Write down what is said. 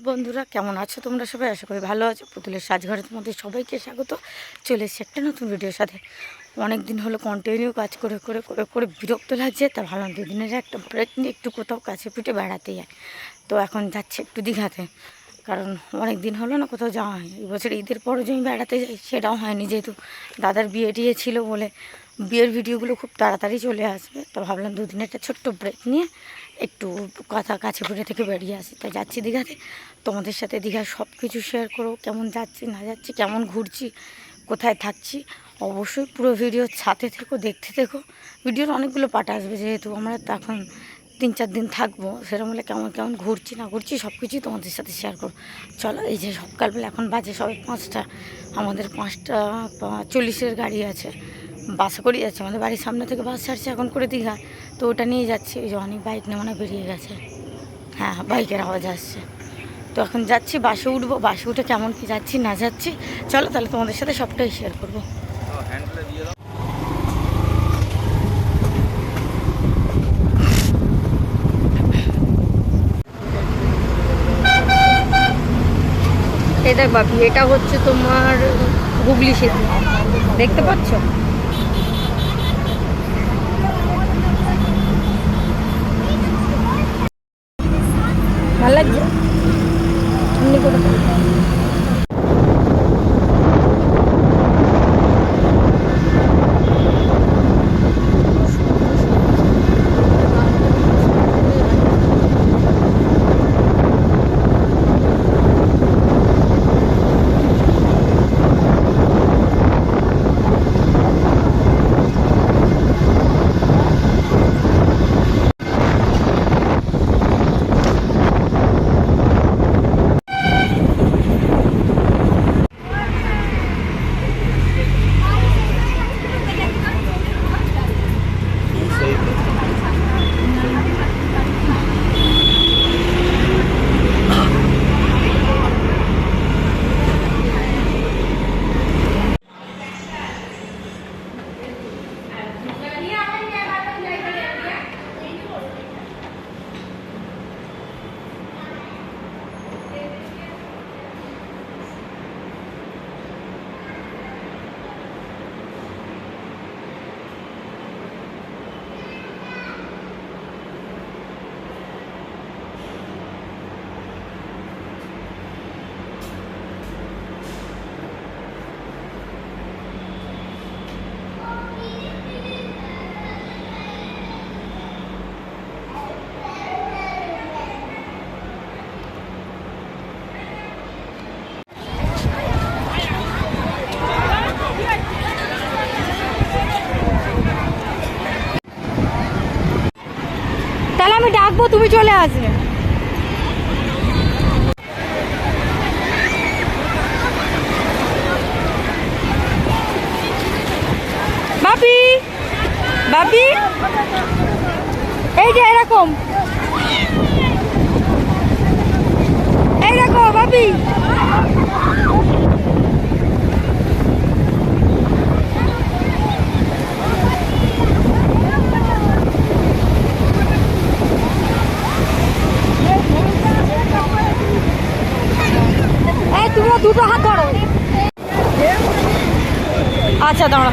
বন্ধুরা কেমন আছো তোমরা সবাই? আশা করি ভালো আছো। পুতুলের সাজঘরের মধ্যে সবাইকে স্বাগত। চলে এসেছি একটা নতুন ভিডিওর সাথে। অনেক দিন হলো কন্টিনিউ কাজ করে করে করে করে বিরক্ত লাগছে, তা ভাবলাম দুদিনের একটা ব্রেক নিয়ে একটু কোথাও কাছে পিঠে বেড়াতে যাই। তো এখন যাচ্ছে একটু দীঘাতে, কারণ অনেক দিন হলো না কোথাও যাওয়া হয়নি। এবছর ঈদের পরে যে আমি বেড়াতে যাই সেটাও হয়নি, যেহেতু দাদার বিয়ে টিয়ে ছিল বলে বিয়ের ভিডিওগুলো খুব তাড়াতাড়ি চলে আসবে। তো ভাবলাম দুদিনের একটা ছোট্ট ব্রেক নিয়ে একটু কথা কাছে পিঠে থেকে বেরিয়ে আসি। তাই যাচ্ছি দীঘাতে। তোমাদের সাথে দীঘার সব কিছু শেয়ার করো, কেমন যাচ্ছি না যাচ্ছি, কেমন ঘুরছি, কোথায় থাকছি। অবশ্যই পুরো ভিডিওর সাথে থেকো, দেখতে থেকো। ভিডিওর অনেকগুলো পার্ট আসবে, যেহেতু আমরা তখন 3-4 দিন থাকবো, সেরকম হলে কেমন কেমন ঘুরছি না ঘুরছি সব কিছুই তোমাদের সাথে শেয়ার করো। চলো, এই যে সকালবেলা এখন বাজে সবাই 5টা, আমাদের 5:40-এর গাড়ি আছে, বাসে করেই যাচ্ছে। আমাদের বাড়ির সামনে থেকে বাস ছাড়ছে এখন করে দীঘা, তো ওটা নিয়ে যাচ্ছি। ওই যে অনেক বাইক নিয়ে মনে বেরিয়ে গেছে, হ্যাঁ বাইকের আওয়াজ আসছে। তো এখন যাচ্ছি, বাসে উঠবো। বাসে উঠে কেমন কি যাচ্ছি না যাচ্ছি চলো তাহলে তোমাদের সাথে সবটাই শেয়ার করবো। এই দেখ বাপি, এটা হচ্ছে তোমার হুগলি সেতু, দেখতে পাচ্ছ? ভালো লাগছে এমনি করে। তাহলে আমি ডাকবো, তুমি চলে আসবে। বাপি বাপি, এই যে এরকম, এই দেখো বাপি। তুমিও দুটো হাত ধরো। আচ্ছা দাঁড়া।